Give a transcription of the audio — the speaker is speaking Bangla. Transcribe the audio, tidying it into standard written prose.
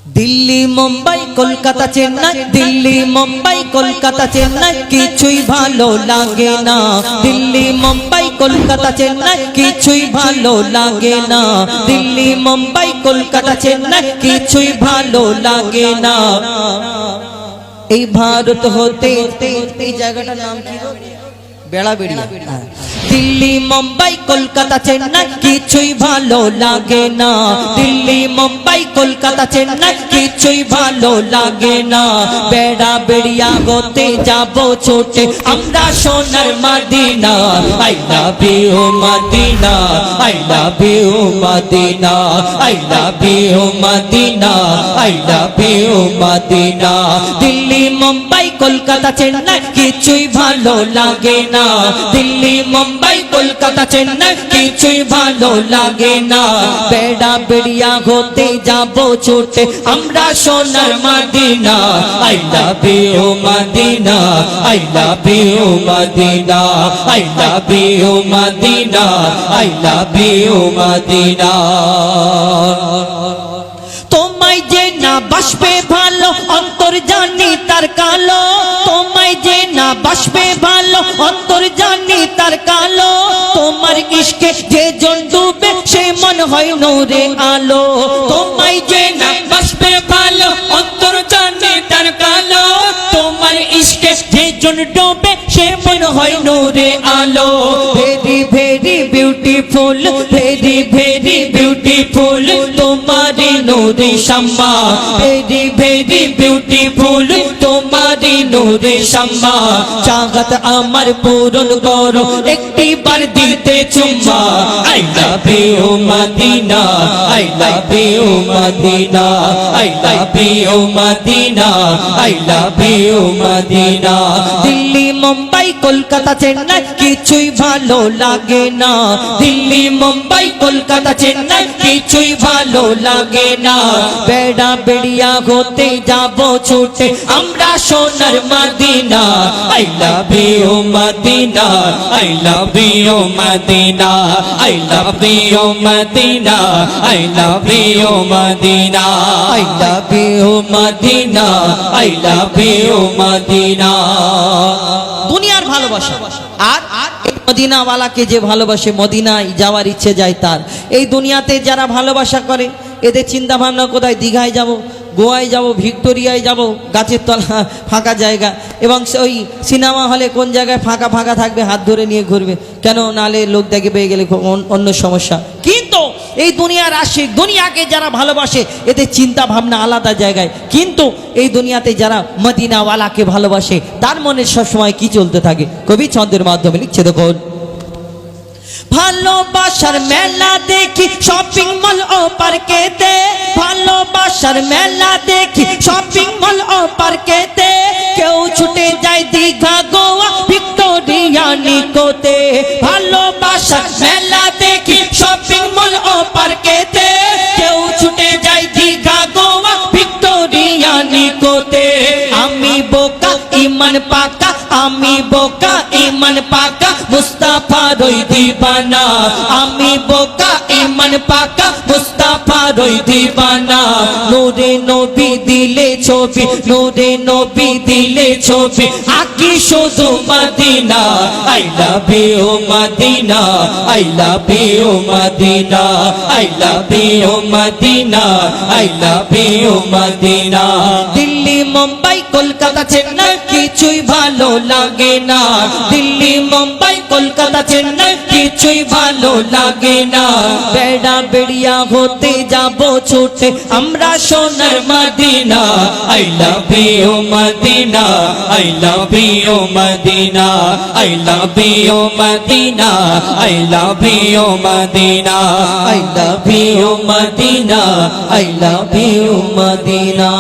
দিল্লি মুম্বাই কলকাতা চেন্নাই, দিল্লি মুম্বাই কলকাতা চেন্নাই কিছুই ভালো লাগে না। দিল্লি মুম্বাই কলকাতা চেন্নাই কিছুই ভালো লাগে না। দিল্লি মুম্বাই কলকাতা চেন্নাই কিছুই ভালো লাগে না। এই ভারত হতে এই জায়গাটার নাম কি গো? বেড়াবেড়িয়া। দিল্লি মুম্বাই কলকাতা চেন্নাই কিছুই ভালো লাগে না। দিল্লি মুম্বাই কলকাতা চেন্নাই কিছুই ভালো লাগে না। বেড়াবেড়িয়া হতে যাব ছোটে আমরা সোনার মদিনা। I love you Medina, I love you Medina, I love you Medina, I love you Medina. Delhi Mumbai Kolkata Chennai কিছুই ভালো লাগে না। দিল্লি মুম্বাই কলকাতা চেন্নাই কিছুই ভালো লাগে না। বেড়াবেড়িয়া হতে যাব ছোটে আমরা সোনার মদিনা। I love you Medina, I love you Medina, I love you Medina, I love you Medina. তোমায় যে না বাসবে ভালো অন্তর জানি তার কালো। তোমায় যে না বাসবে ভালো অন্তর জানি তার কালো। তোমার ইশকে যে জন ডুবে সে মন হয় নূরে আলো। তোমায় যে না বাসবে ভালো অন্তর জানি তার কালো। তোমার ইশকে যে জন ডুবে সে মন হয় নূরে আলো। Very very beautiful, very very beautiful তোমারি নূরে শাম্মা। ভেরি ভেরি বিউটিফুল তোমারি নূরে শাম্মা। চাহত আমার পূরণ করো একটি বার দিতে চুম্মা। I love you Medina, I love you Medina, I love you Medina, I love you Medina. Delhi Mumbai Kolkata Chennai কিছুই ভালো লাগে না। দিল্লি মুম্বাই কলকাতা চেন্নাই কিছুই ভালো লাগে না। বেড়াবেড়িয়া হতে যাব ছুটে আমরা সোনার মদিনা। I love you Medina, I love you Medina, I love you Medina, I love you Medina, I love you Medina, I love you Medina. দুনিয়ার ভালোবাসা আর মদিনাওয়ালাকে যে ভালোবাসে মদিনায় যাওয়ার ইচ্ছে যায় তার। এই দুনিয়াতে যারা ভালোবাসা করে এদের চিন্তা ভাবনা কোথায়? দীঘায় যাব, গোয়ায় যাব, ভিক্টোরিয়ায় যাব, গাছের তলা ফাঁকা জায়গা, এবং ওই সিনেমা হলে কোন জায়গায় ফাঁকা ফাঁকা থাকবে হাত ধরে নিয়ে ঘুরবে। কেন? নালে লোক দেখে পেয়ে গেলে অন্য সমস্যা। কিন্তু এই দুনিয়ার আশিক, দুনিয়াকে যারা ভালোবাসে এদের চিন্তা ভাবনা আলাদা জায়গায়। কিন্তু এই দুনিয়াতে যারা মদিনাওয়ালাকে ভালোবাসে তার মনে সবসময় কি চলতে থাকে? কবি ছন্দের মাধ্যমে লিখছে দেখুন। ভালোবাসার মেলা দেখি শপিং মল ও পার্কেতে। ভালোবাসার মেলা দেখি শপিং মল ও পার্কেতে। কেউ ছুটে যায় দীঘা গোয়া ভিক্টোরিয়া নিকোতে। ভালোবাসার মেলা দেখি শপিং মল ও পার্কেতে। কেউ ছুটে যায় দীঘা গোয়া ভিক্টোরিয়া নিকোতে। আমি বোকা ইমান পাকা, আমি বোকা ইমান পাকা মুস্তাফার ওই দিবানা। আমি বোকা ইমান পাকা মুস্তাফার ওই দিবানা। নূরে নবী দিলে ছবি, নূরে নবী দিলে ছবি আকি শুধু মদিনা। I love you Medina, I love you Medina, I love you Medina, I love you Medina. Delhi Mumbai Kolkata Chennai কিছুই ভালো লাগে না। দিল্লি মুম্বাই কলকাতা চেন্নাই কিছুই ভালো লাগে না। বেড়াবেড়িয়া হতে যাব ছুটে আমরা সোনার মদিনা। I love you Medina, I love you Medina, I love you Medina, I love you Medina, I love you Medina, I love you Medina.